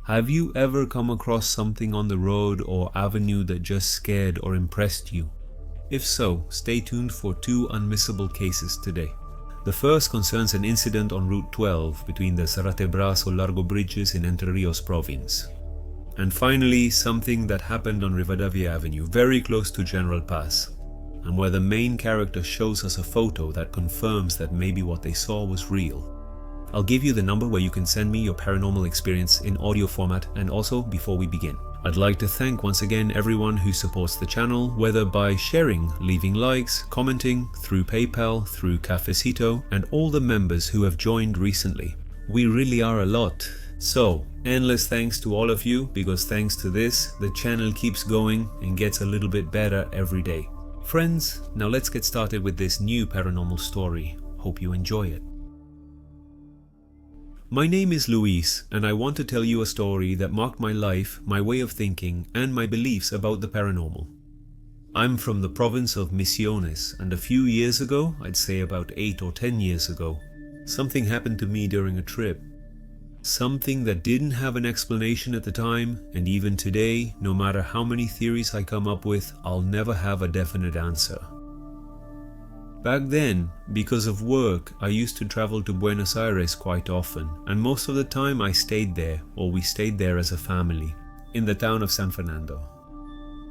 Have you ever come across something on the road or avenue that just scared or impressed you? If so, stay tuned for 2 unmissable cases today. The first concerns an incident on Route 12 between the Zarate Largo bridges in Entre Rios province. And finally, something that happened on Rivadavia Avenue, very close to General Paz, and where the main character shows us a photo that confirms that maybe what they saw was real. I'll give you the number where you can send me your paranormal experience in audio format, and also before we begin, I'd like to thank once again everyone who supports the channel, whether by sharing, leaving likes, commenting, through PayPal, through Cafecito, and all the members who have joined recently. We really are a lot. So, endless thanks to all of you, because thanks to this, the channel keeps going and gets a little bit better every day. Friends, now let's get started with this new paranormal story. Hope you enjoy it. My name is Luis, and I want to tell you a story that marked my life, my way of thinking, and my beliefs about the paranormal. I'm from the province of Misiones, and a few years ago, I'd say about 8 or 10 years ago, something happened to me during a trip. Something that didn't have an explanation at the time, and even today, no matter how many theories I come up with, I'll never have a definite answer. Back then, because of work, I used to travel to Buenos Aires quite often, and most of the time I stayed there, or we stayed there as a family, in the town of San Fernando.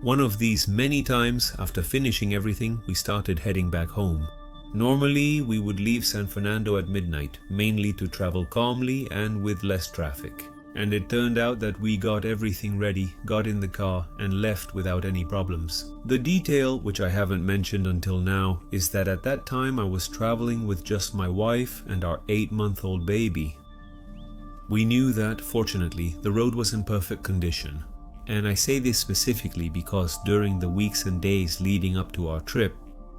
One of these many times, after finishing everything, we started heading back home. Normally, we would leave San Fernando at midnight, mainly to travel calmly and with less traffic. And it turned out that we got everything ready, got in the car, and left without any problems. The detail, which I haven't mentioned until now, is that at that time I was traveling with just my wife and our 8-month-old baby. We knew that, fortunately, the road was in perfect condition. And I say this specifically because during the weeks and days leading up to our trip,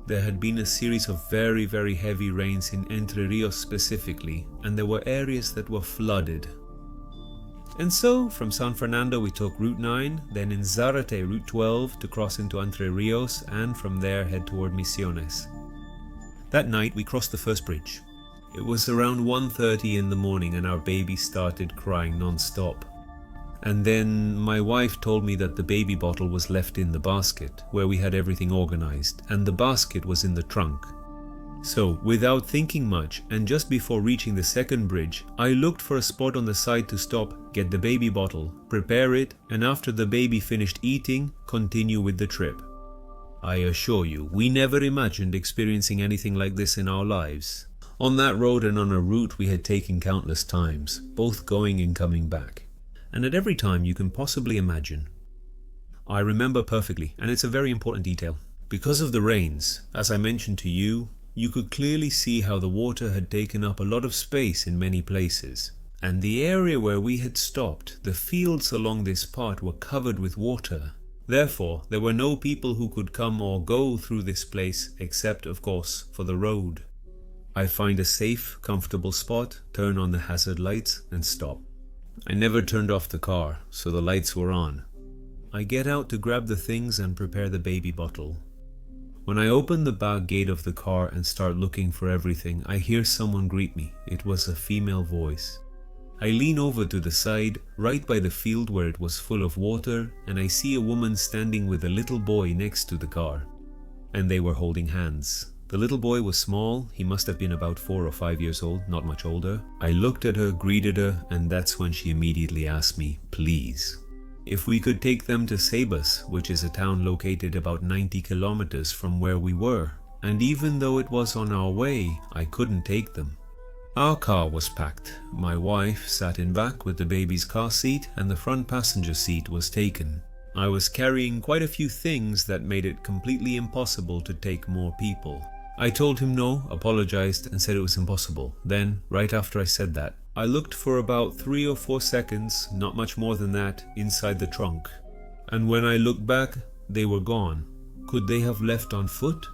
there had been a series of very, very heavy rains in Entre Rios specifically, and there were areas that were flooded. And so, from San Fernando we took Route 9, then in Zarate Route 12 to cross into Entre Rios, and from there head toward Misiones. That night we crossed the first bridge. It was around 1:30 in the morning and our baby started crying non-stop. And then my wife told me that the baby bottle was left in the basket, where we had everything organized, and the basket was in the trunk. So, without thinking much, and just before reaching the second bridge, I looked for a spot on the side to stop, get the baby bottle, prepare it, and after the baby finished eating, continue with the trip. I assure you, we never imagined experiencing anything like this in our lives. On that road and on a route we had taken countless times, both going and coming back. And at every time you can possibly imagine. I remember perfectly, and it's a very important detail. Because of the rains, as I mentioned to you, you could clearly see how the water had taken up a lot of space in many places. And the area where we had stopped, the fields along this part were covered with water. Therefore, there were no people who could come or go through this place except, of course, for the road. I find a safe, comfortable spot, turn on the hazard lights and stop. I never turned off the car, so the lights were on. I get out to grab the things and prepare the baby bottle. When I open the back gate of the car and start looking for everything, I hear someone greet me. It was a female voice. I lean over to the side, right by the field where it was full of water, and I see a woman standing with a little boy next to the car. And they were holding hands. The little boy was small, he must have been about 4 or 5 years old, not much older. I looked at her, greeted her, and that's when she immediately asked me, please, if we could take them to Sabas, which is a town located about 90 kilometers from where we were. And even though it was on our way, I couldn't take them. Our car was packed. My wife sat in back with the baby's car seat and the front passenger seat was taken. I was carrying quite a few things that made it completely impossible to take more people. I told him no, apologized, and said it was impossible. Then, right after I said that, I looked for about 3 or 4 seconds, not much more than that, inside the trunk. And when I looked back, they were gone. Could they have left on foot?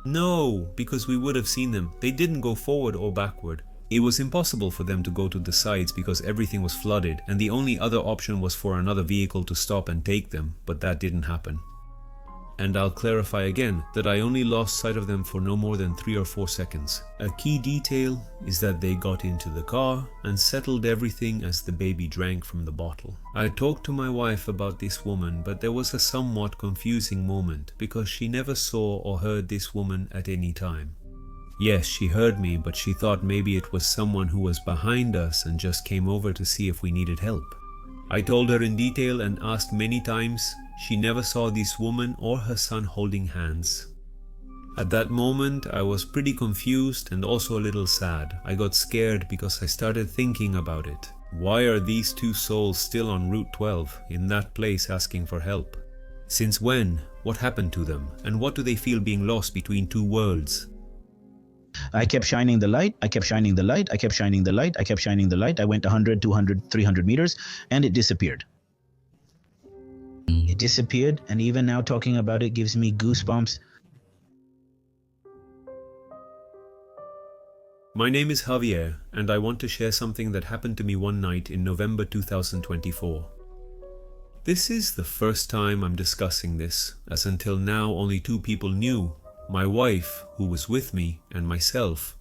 No, because we would have seen them. They didn't go forward or backward. It was impossible for them to go to the sides because everything was flooded, and the only other option was for another vehicle to stop and take them, but that didn't happen. And I'll clarify again that I only lost sight of them for no more than 3 or 4 seconds. A key detail is that they got into the car and settled everything as the baby drank from the bottle. I talked to my wife about this woman, but there was a somewhat confusing moment because she never saw or heard this woman at any time. Yes, she heard me, but she thought maybe it was someone who was behind us and just came over to see if we needed help. I told her in detail and asked many times. She never saw this woman or her son holding hands. At that moment, I was pretty confused and also a little sad. I got scared because I started thinking about it. Why are these two souls still on Route 12 in that place asking for help? Since when? What happened to them? And what do they feel being lost between two worlds? I kept shining the light, I kept shining the light, I kept shining the light, I kept shining the light. I went 100, 200, 300 meters and it disappeared. It disappeared, and even now talking about it gives me goosebumps. My name is Javier, and I want to share something that happened to me one night in November 2024. This is the first time I'm discussing this, as until now only 2 people knew, my wife, who was with me, and myself.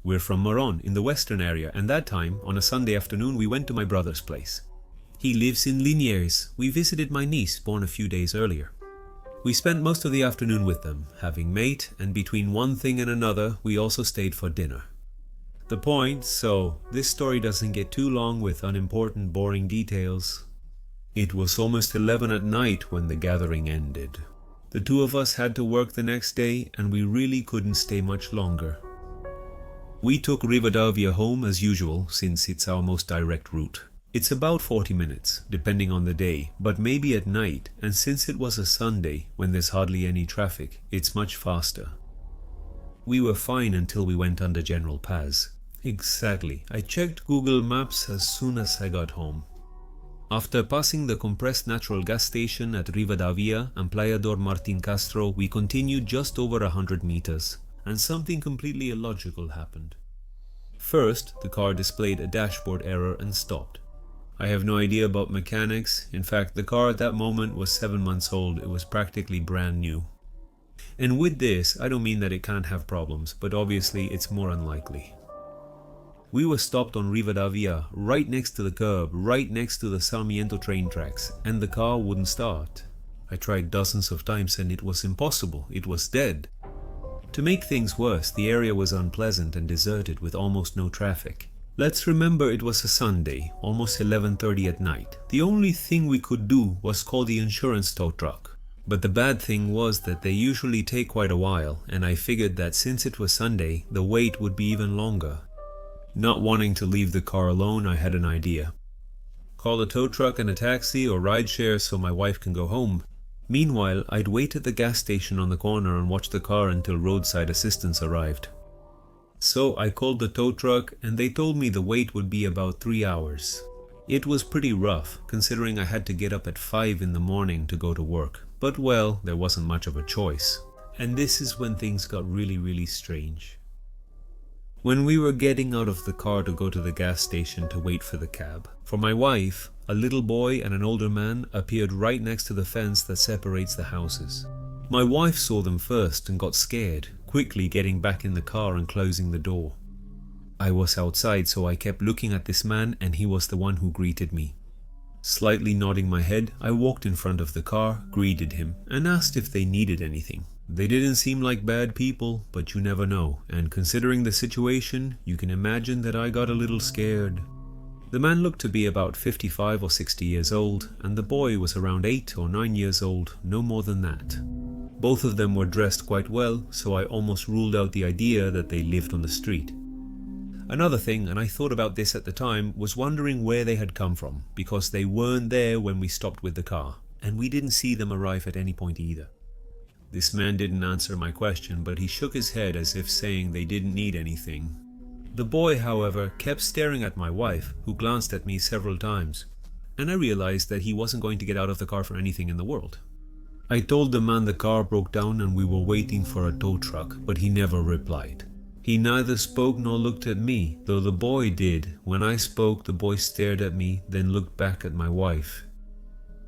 We're from Moron, in the western area, and that time, on a Sunday afternoon, we went to my brother's place. He lives in Liniers. We visited my niece, born a few days earlier. We spent most of the afternoon with them, having mate, and between one thing and another, we also stayed for dinner. The point, so this story doesn't get too long with unimportant, boring details. It was almost 11 at night when the gathering ended. The 2 of us had to work the next day, and we really couldn't stay much longer. We took Rivadavia home as usual, since it's our most direct route. It's about 40 minutes, depending on the day, but maybe at night, and since it was a Sunday, when there's hardly any traffic, it's much faster. We were fine until we went under General Paz. Exactly, I checked Google Maps as soon as I got home. After passing the compressed natural gas station at Rivadavia and Playa del Martin Castro, we continued just over 100 meters, and something completely illogical happened. First, the car displayed a dashboard error and stopped. I have no idea about mechanics. In fact, the car at that moment was 7 months old. It was practically brand new. And with this, I don't mean that it can't have problems, but obviously it's more unlikely. We were stopped on Rivadavia, right next to the curb, right next to the Sarmiento train tracks, and the car wouldn't start. I tried dozens of times and it was impossible. It was dead. To make things worse, the area was unpleasant and deserted with almost no traffic. Let's remember it was a Sunday, almost 11:30 at night. The only thing we could do was call the insurance tow truck. But the bad thing was that they usually take quite a while, and I figured that since it was Sunday, the wait would be even longer. Not wanting to leave the car alone, I had an idea. Call a tow truck and a taxi or rideshare so my wife can go home. Meanwhile, I'd wait at the gas station on the corner and watch the car until roadside assistance arrived. So I called the tow truck and they told me the wait would be about 3 hours. It was pretty rough, considering I had to get up at 5 in the morning to go to work. But well, there wasn't much of a choice. And this is when things got really strange. When we were getting out of the car to go to the gas station to wait for the cab, for my wife, a little boy and an older man appeared right next to the fence that separates the houses. My wife saw them first and got scared, quickly getting back in the car and closing the door. I was outside, so I kept looking at this man and he was the one who greeted me. Slightly nodding my head, I walked in front of the car, greeted him, and asked if they needed anything. They didn't seem like bad people, but you never know, and considering the situation, you can imagine that I got a little scared. The man looked to be about 55 or 60 years old, and the boy was around 8 or 9 years old, no more than that. Both of them were dressed quite well, so I almost ruled out the idea that they lived on the street. Another thing, and I thought about this at the time, was wondering where they had come from, because they weren't there when we stopped with the car, and we didn't see them arrive at any point either. This man didn't answer my question, but he shook his head as if saying they didn't need anything. The boy, however, kept staring at my wife, who glanced at me several times, and I realized that he wasn't going to get out of the car for anything in the world. I told the man the car broke down and we were waiting for a tow truck, but he never replied. He neither spoke nor looked at me, though the boy did. When I spoke, the boy stared at me, then looked back at my wife.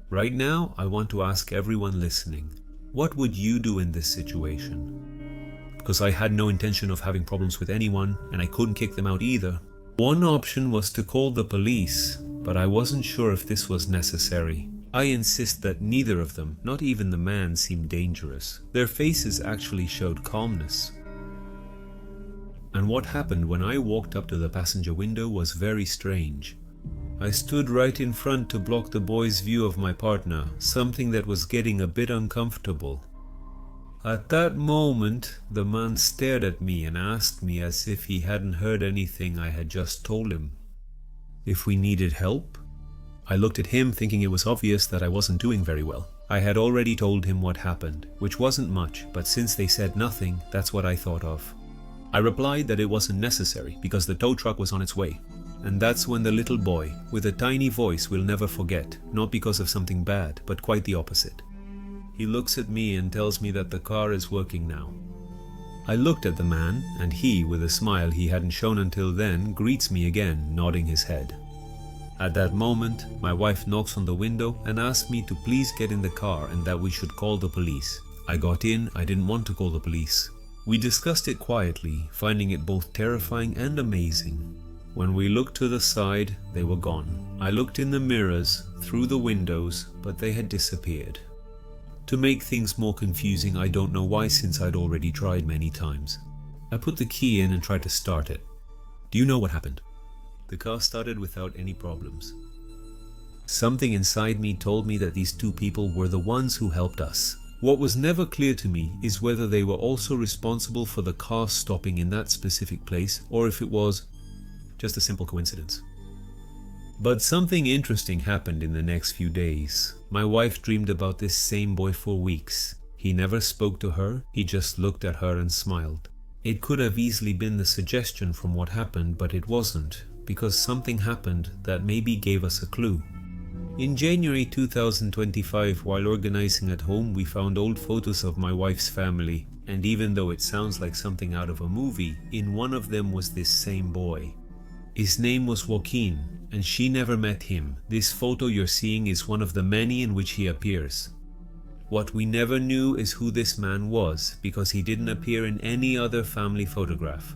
Right now, I want to ask everyone listening, What would you do in this situation? Because I had no intention of having problems with anyone, and I couldn't kick them out either. One option was to call the police, but I wasn't sure if this was necessary. I insist that neither of them, not even the man, seemed dangerous. Their faces actually showed calmness. And what happened when I walked up to the passenger window was very strange. I stood right in front to block the boy's view of my partner, something that was getting a bit uncomfortable. At that moment, the man stared at me and asked me as if he hadn't heard anything I had just told him. If we needed help? I looked at him thinking it was obvious that I wasn't doing very well. I had already told him what happened, which wasn't much, but since they said nothing, that's what I thought of. I replied that it wasn't necessary because the tow truck was on its way. And that's when the little boy, with a tiny voice we'll never forget, not because of something bad, but quite the opposite. He looks at me and tells me that the car is working now. I looked at the man, and he, with a smile he hadn't shown until then, greets me again, nodding his head. At that moment, my wife knocks on the window and asks me to please get in the car and that we should call the police. I got in. I didn't want to call the police. We discussed it quietly, finding it both terrifying and amazing. When we looked to the side, they were gone. I looked in the mirrors, through the windows, but they had disappeared. To make things more confusing, I don't know why, since I'd already tried many times. I put the key in and tried to start it. Do you know what happened? The car started without any problems. Something inside me told me that these two people were the ones who helped us. What was never clear to me is whether they were also responsible for the car stopping in that specific place, or if it was just a simple coincidence. But something interesting happened in the next few days. My wife dreamed about this same boy for weeks. He never spoke to her, he just looked at her and smiled. It could have easily been the suggestion from what happened, but it wasn't, because something happened that maybe gave us a clue. In January 2025, while organizing at home, we found old photos of my wife's family, and even though it sounds like something out of a movie, in one of them was this same boy. His name was Joaquin, and she never met him. This photo you're seeing is one of the many in which he appears. What we never knew is who this man was, because he didn't appear in any other family photograph.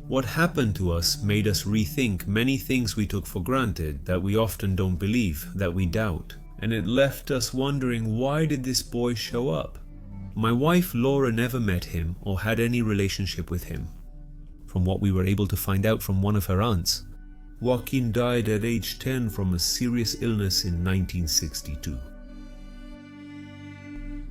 What happened to us made us rethink many things we took for granted, that we often don't believe, that we doubt. And it left us wondering, why did this boy show up? My wife Laura never met him or had any relationship with him. From what we were able to find out from one of her aunts, Joaquin died at age 10 from a serious illness in 1962.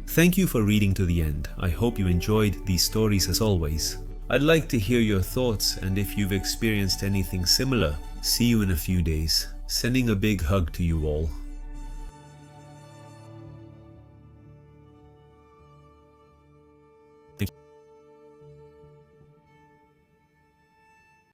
Thank you for reading to the end. I hope you enjoyed these stories as always. I'd like to hear your thoughts, and if you've experienced anything similar. See you in a few days. Sending a big hug to you all.